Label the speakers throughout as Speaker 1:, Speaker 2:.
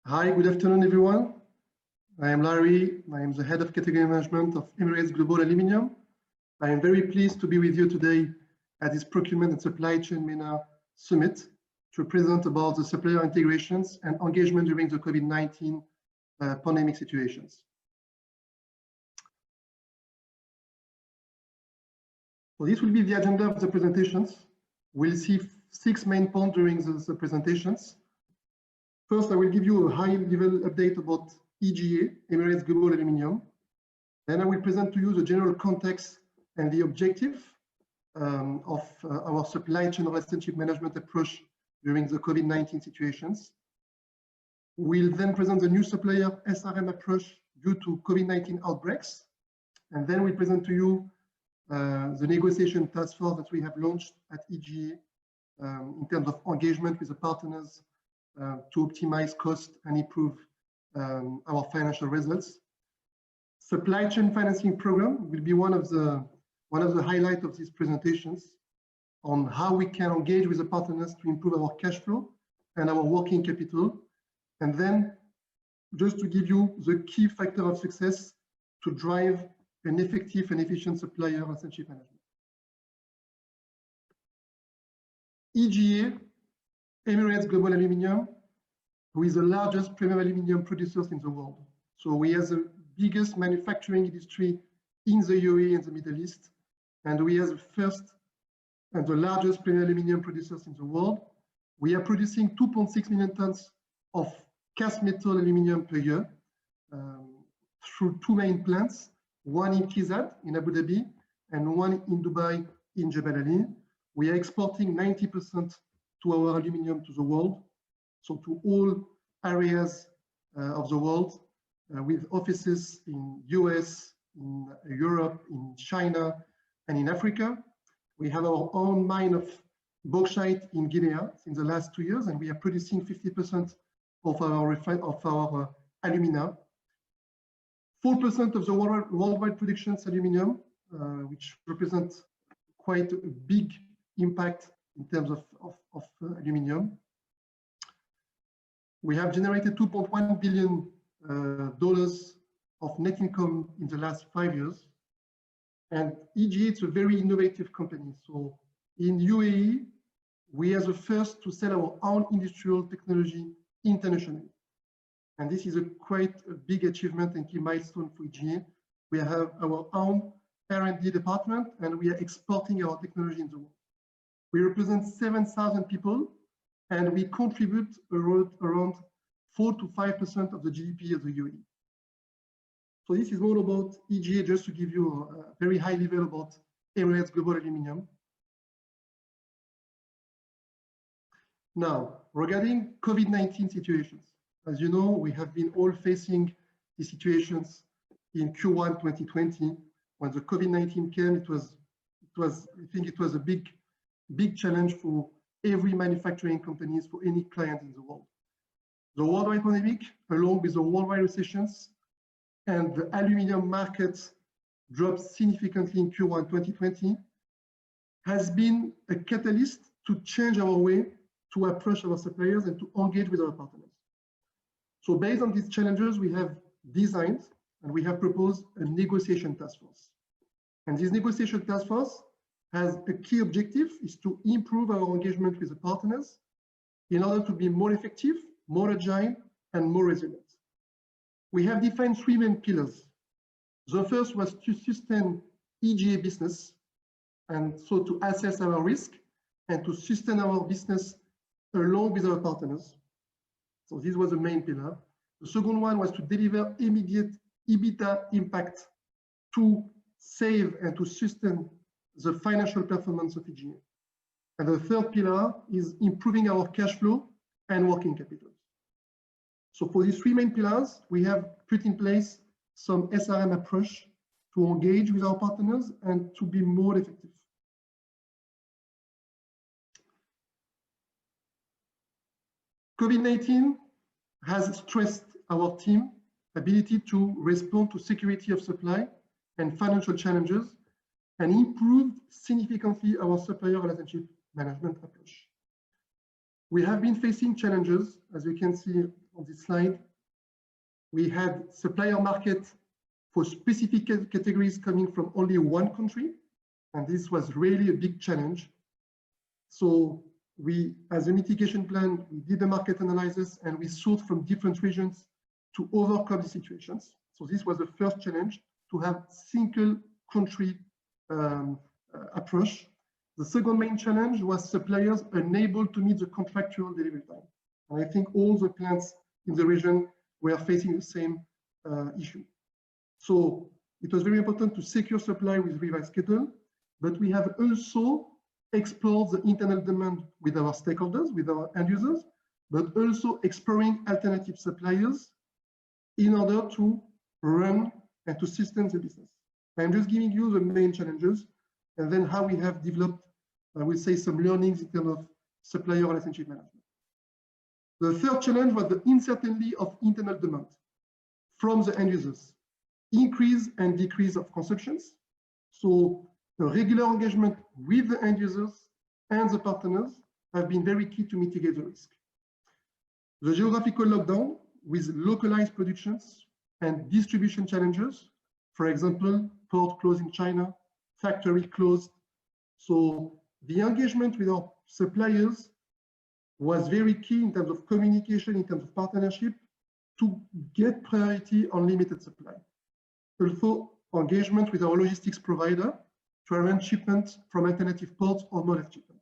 Speaker 1: Hi, good afternoon, everyone. I am Larry. I am the head of category management of Emirates Global Aluminium. I am very pleased to be with you today at this Procurement and Supply Chain MENA Summit to present about the supplier integrations and engagement during the COVID-19 pandemic situations. So this will be the agenda of the presentations. We'll see 6 main points during the presentations. First, I will give you a high-level update about EGA, Emirates Global Aluminium. Then I will present to you the general context and the objective of our supply chain relationship management approach during the COVID-19 situations. We'll then present the new supplier SRM approach due to COVID-19 outbreaks. And then we'll present to you the negotiation task force that we have launched at EGA in terms of engagement with the partners to optimize cost and improve our financial results. Supply chain financing program will be one of the highlights of these presentations on how we can engage with the partners to improve our cash flow and our working capital. And then just to give you the key factor of success to drive an effective and efficient supplier relationship management. EGA, Emirates Global Aluminium, who is the largest premium aluminium producers in the world. So we are the biggest manufacturing industry in the UAE and the Middle East, and we are the first and the largest premium aluminium producers in the world. We are producing 2.6 million tons of cast metal aluminium per year through 2 main plants, one in KEZAD in Abu Dhabi and one in Dubai in Jebel Ali. We are exporting 90% to our aluminium to the world, so to all areas of the world, with offices in US, in Europe, in China, and in Africa. We have our own mine of bauxite in Guinea in the last 2 years, and we are producing 50% of our alumina. 4% of the worldwide production is aluminium, which represents quite a big impact in terms of aluminium. We have generated $2.1 billion of net income in the last 5 years. And EGA is a very innovative company. So in UAE, we are the first to sell our own industrial technology internationally. And this is quite a big achievement and key milestone for EGA. We have our own R&D department, and we are exporting our technology in the world. We represent 7,000 people, and we contribute around 4 to 5% of the GDP of the UAE. So this is all about EGA, just to give you a very high level about Emirates Global Aluminium. Now, regarding COVID-19 situations, as you know, we have been all facing the situations in Q1 2020. When the COVID-19 came, I think it was a big challenge for every manufacturing companies, for any client in the world. The worldwide pandemic, along with the worldwide recessions, and the aluminium markets dropped significantly in Q1 2020, has been a catalyst to change our way to approach our suppliers and to engage with our partners. So based on these challenges, we have designed and we have proposed a negotiation task force. And this negotiation task force has a key objective, is to improve our engagement with the partners in order to be more effective, more agile, and more resilient. We have defined 3 main pillars. The first was to sustain EGA business, and so to assess our risk and to sustain our business along with our partners. So this was the main pillar. The second one was to deliver immediate EBITDA impact to save and to sustain the financial performance of EGA. And the third pillar is improving our cash flow and working capital. So for these 3 main pillars, we have put in place some SRM approach to engage with our partners and to be more effective. COVID-19 has stressed our team ability to respond to security of supply and financial challenges, and improved significantly our supplier relationship management approach. We have been facing challenges, as you can see on this slide. We had supplier market for specific categories coming from only one country, and this was really a big challenge. So we, as a mitigation plan, we did the market analysis and we sought from different regions to overcome the situations. So this was the first challenge, to have single country approach. The second main challenge was suppliers unable to meet the contractual delivery time. And I think all the plants in the region were facing the same issue. So it was very important to secure supply with revised schedule, but we have also explored the internal demand with our stakeholders, with our end users, but also exploring alternative suppliers in order to run and to sustain the business. I'm just giving you the main challenges and then how we have developed, I will say, some learnings in terms of supplier relationship management. The third challenge was the uncertainty of internal demand from the end users, increase and decrease of consumptions. So the regular engagement with the end users and the partners have been very key to mitigate the risk. The geographical lockdown with localized productions and distribution challenges, for example, port closed in China, factory closed. So the engagement with our suppliers was very key in terms of communication, in terms of partnership, to get priority on limited supply. Also, engagement with our logistics provider to arrange shipments from alternative ports or mode of shipment.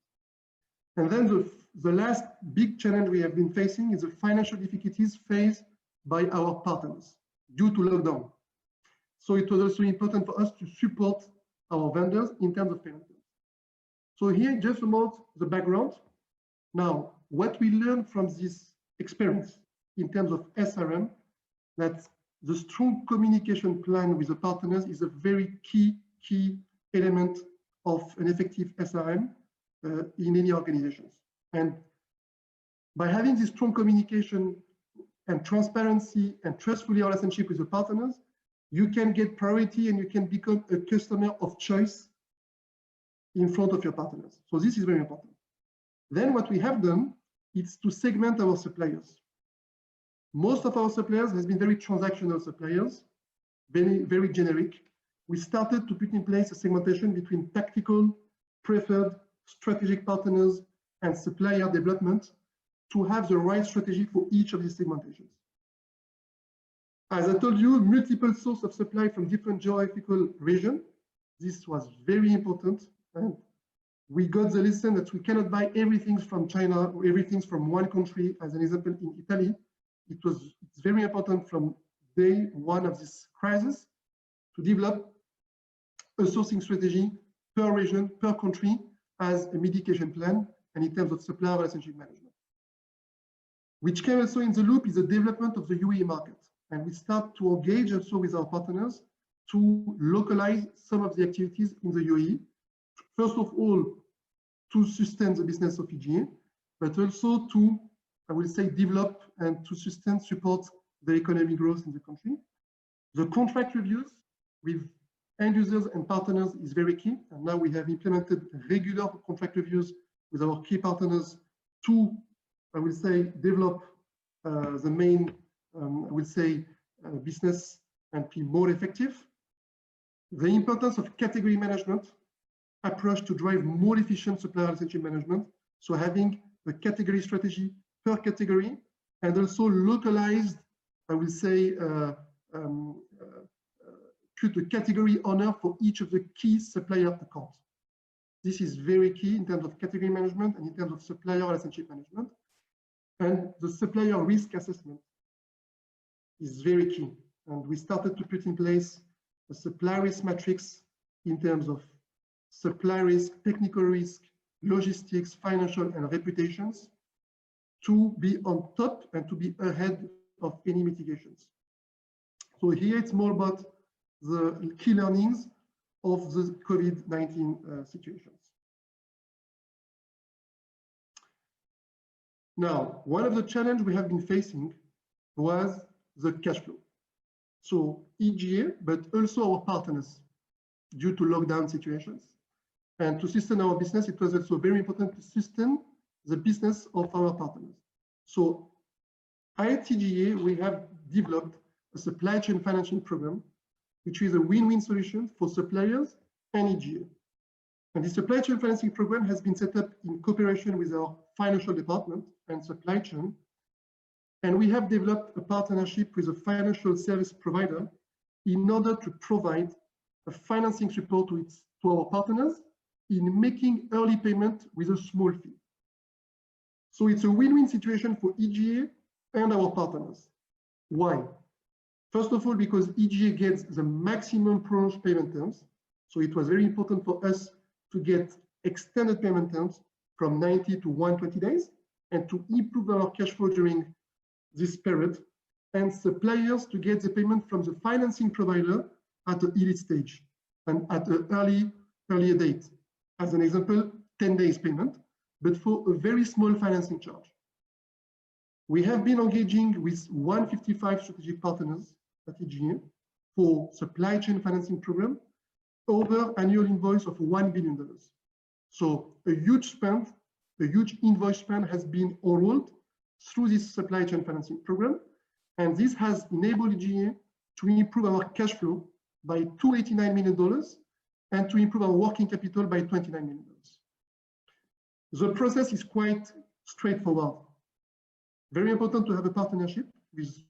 Speaker 1: And then the last big challenge we have been facing is the financial difficulties faced by our partners due to lockdown. So it was also important for us to support our vendors in terms of payment. So here, just about the background. Now, what we learned from this experience in terms of SRM, that the strong communication plan with the partners is a very key element of an effective SRM in any organizations. And by having this strong communication and transparency and trustful relationship with the partners, you can get priority and you can become a customer of choice in front of your partners. So this is very important. Then what we have done is to segment our suppliers. Most of our suppliers has been very transactional suppliers, very generic. We started to put in place a segmentation between tactical, preferred, strategic partners, and supplier development to have the right strategy for each of these segmentations. As I told you, multiple sources of supply from different geographical regions. This was very important. And we got the lesson that we cannot buy everything from China or everything from one country. As an example, in Italy, it's very important from day one of this crisis to develop a sourcing strategy per region, per country, as a mitigation plan, and in terms of supplier relationship management. Which came also in the loop is the development of the UAE market. And we start to engage also with our partners to localize some of the activities in the UAE. First of all, to sustain the business of EGA, but also to, I will say, develop and to sustain, support the economic growth in the country. The contract reviews with end users and partners is very key. And now we have implemented regular contract reviews with our key partners to, I will say, develop the main, I will say, business and be more effective. The importance of category management approach to drive more efficient supplier relationship management. So having a category strategy per category and also localized, I will say, put a category owner for each of the key supplier accounts. This is very key in terms of category management and in terms of supplier relationship management. And the supplier risk assessment is very key. And we started to put in place a supply risk matrix in terms of supply risk, technical risk, logistics, financial, and reputations to be on top and to be ahead of any mitigations. So here it's more about the key learnings of the COVID-19 situations. Now, one of the challenges we have been facing was the cash flow. So EGA, but also our partners, due to lockdown situations. And to sustain our business, it was also very important to sustain the business of our partners. So At EGA, we have developed a supply chain financing program, which is a win-win solution for suppliers and EGA. And the supply chain financing program has been set up in cooperation with our financial department and supply chain. And we have developed a partnership with a financial service provider in order to provide a financing support to our partners in making early payment with a small fee. So it's a win-win situation for EGA and our partners. Why? First of all, because EGA gets the maximum prolonged payment terms. So it was very important for us to get extended payment terms from 90 to 120 days and to improve our cash flow during this period, and suppliers to get the payment from the financing provider at the early stage and at an earlier date. As an example, 10 days payment, but for a very small financing charge. We have been engaging with 155 strategic partners at EGA for supply chain financing program over annual invoice of $1 billion. So a huge invoice spend has been enrolled through this supply chain financing program, and this has enabled EGA to improve our cash flow by $289 million and to improve our working capital by $29 million. The process is quite straightforward. Very important to have a partnership with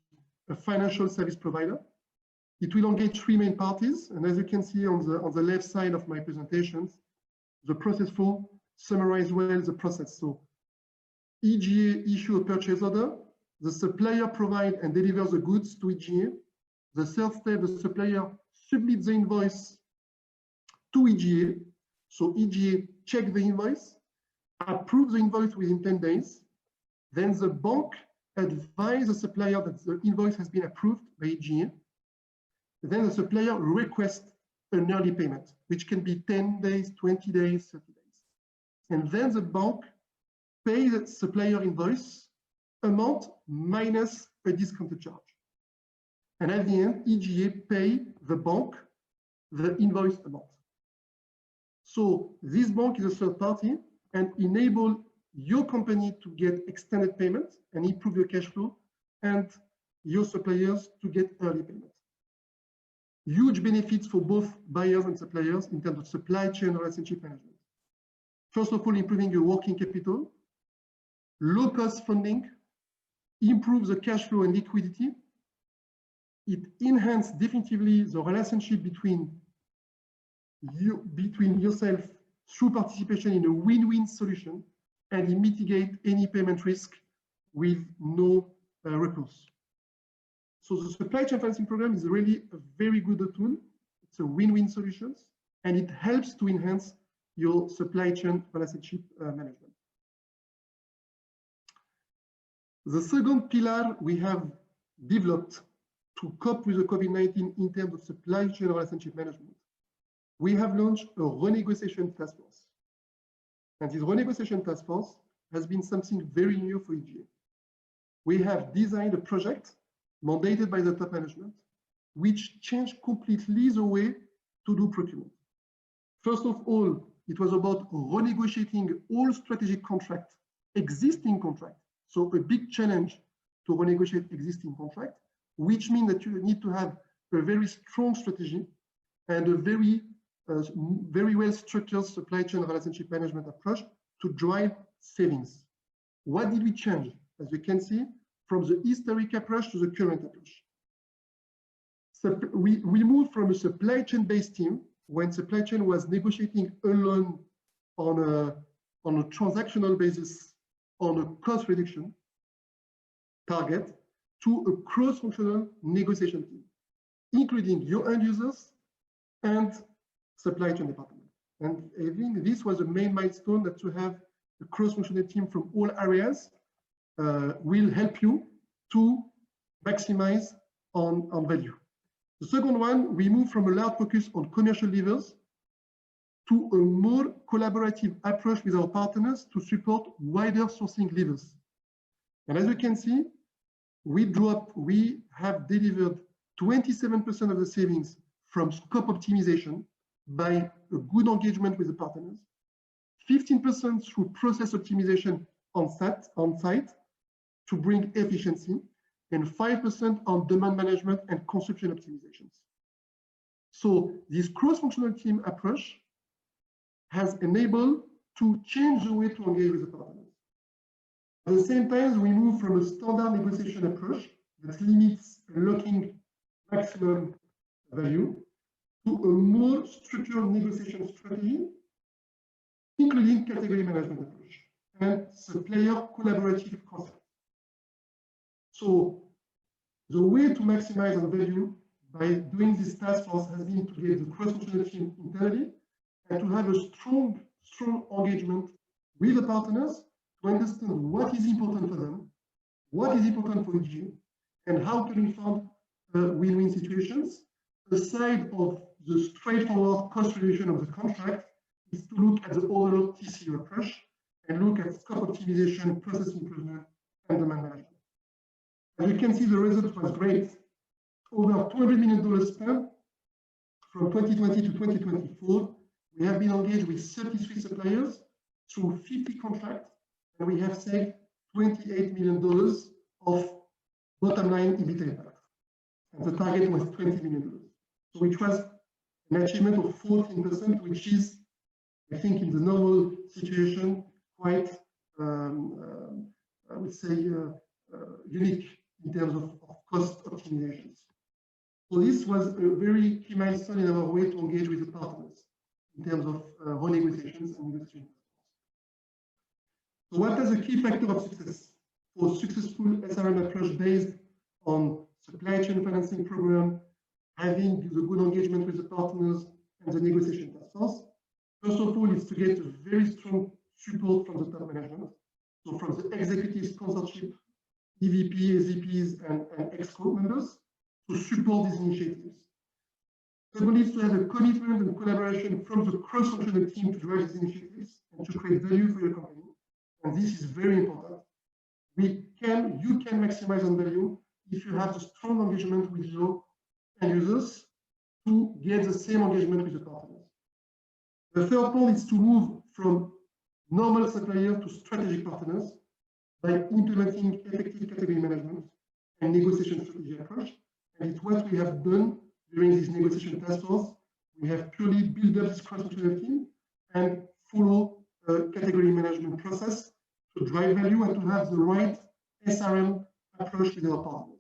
Speaker 1: a financial service provider. It will engage three main parties, and as you can see on the left side of my presentations, the process flow summarizes well the process. So EGA issue a purchase order, the supplier provides and delivers the goods to EGA. The third step, the supplier submits the invoice to EGA. So EGA checks the invoice, approves the invoice within 10 days. Then the bank advises the supplier that the invoice has been approved by EGA. Then the supplier requests an early payment, which can be 10 days, 20 days, 30 days. And then the bank pays the supplier invoice amount minus a discounted charge. And at the end, EGA pays the bank the invoice amount. So this bank is a third party and enable your company to get extended payment and improve your cash flow, and your suppliers to get early payment. Huge benefits for both buyers and suppliers in terms of supply chain relationship management. First of all, improving your working capital, low cost funding, improves the cash flow and liquidity. It enhances definitively the relationship between yourself through participation in a win-win solution, and it mitigates any payment risk with no recourse. So the supply chain financing program is really a very good tool. It's a win-win solution, and it helps to enhance your supply chain relationship management. The second pillar we have developed to cope with the COVID-19 in terms of supply chain relationship management, we have launched a renegotiation task force. And this renegotiation task force has been something very new for EGA. We have designed a project mandated by the top management, which changed completely the way to do procurement. First of all, it was about renegotiating all strategic contracts, existing contracts. So a big challenge to renegotiate existing contracts, which means that you need to have a very strong strategy and a very well structured supply chain relationship management approach to drive savings. What did we change? As you can see, from the historic approach to the current approach. So we moved from a supply chain based team when supply chain was negotiating alone on a transactional basis on a cost reduction target to a cross-functional negotiation team, including your end users and supply chain department. And I think this was a main milestone, that to have a cross-functional team from all areas will help you to maximize on value. The second one, we move from a large focus on commercial levers to a more collaborative approach with our partners to support wider sourcing levers. And as you can see, we have delivered 27% of the savings from scope optimization by a good engagement with the partners, 15% through process optimization on site to bring efficiency, and 5% on demand management and consumption optimizations. So this cross-functional team approach has enabled to change the way to engage with the partners. At the same time, we move from a standard negotiation approach that limits unlocking maximum value to a more structured negotiation strategy, including category management approach and supplier collaborative concept. So the way to maximize on value by doing this task force has been to get the cross-functional team internally and to have a strong engagement with the partners to understand what is important for them, what is important for EG, and how can we find win-win situations. Aside of the straightforward cost reduction of the contract, is to look at the overall TCO approach and look at scope optimization, process improvement, and demand management. As you can see, the result was great. Over $200 million spent from 2020 to 2024. We have been engaged with 33 suppliers through 50 contracts, and we have saved $28 million of bottom line EBITDA impact. And the target was $20 million. So which was an achievement of 14%, which is, I think, in the normal situation, quite, I would say, unique in terms of cost optimizations. So this was a very key milestone in our way to engage with the partners in terms of renegotiations and negotiations. So what are the key factors of success for successful SRM approach based on supply chain financing program, having the good engagement with the partners and the negotiation task force? First of all, is to get a very strong support from the top management. So from the executive sponsorship, EVP, SVPs, and ExCo members to support these initiatives. Secondly, is to have a commitment and collaboration from the cross-functional team to drive these initiatives and to create value for your company. And this is very important. You can maximize on value if you have the strong engagement with your end users to get the same engagement with the partners. The third point is to move from normal supplier to strategic partners by implementing effective category management and negotiation strategy approach. And it's what we have done during this negotiation task force. We have purely built up this cross-functional team and follow a category management process to drive value and to have the right SRM approach with our partners.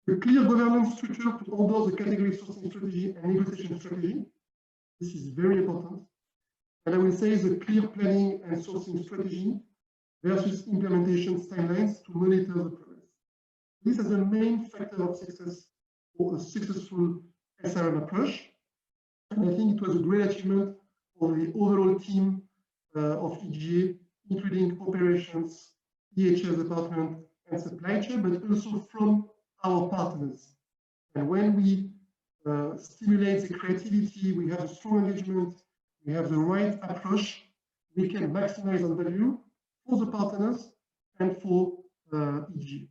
Speaker 1: A clear governance structure to order the category sourcing strategy and negotiation strategy. This is very important. And I will say the clear planning and sourcing strategy versus implementation timelines to monitor the progress. This is the main factor of success for a successful SRM approach. And I think it was a great achievement for the overall team of EGA, including operations, EHS department, and supply chain, but also from our partners. And when we stimulate the creativity, we have a strong engagement, we have the right approach, we can maximize on value for the partners and for EGA.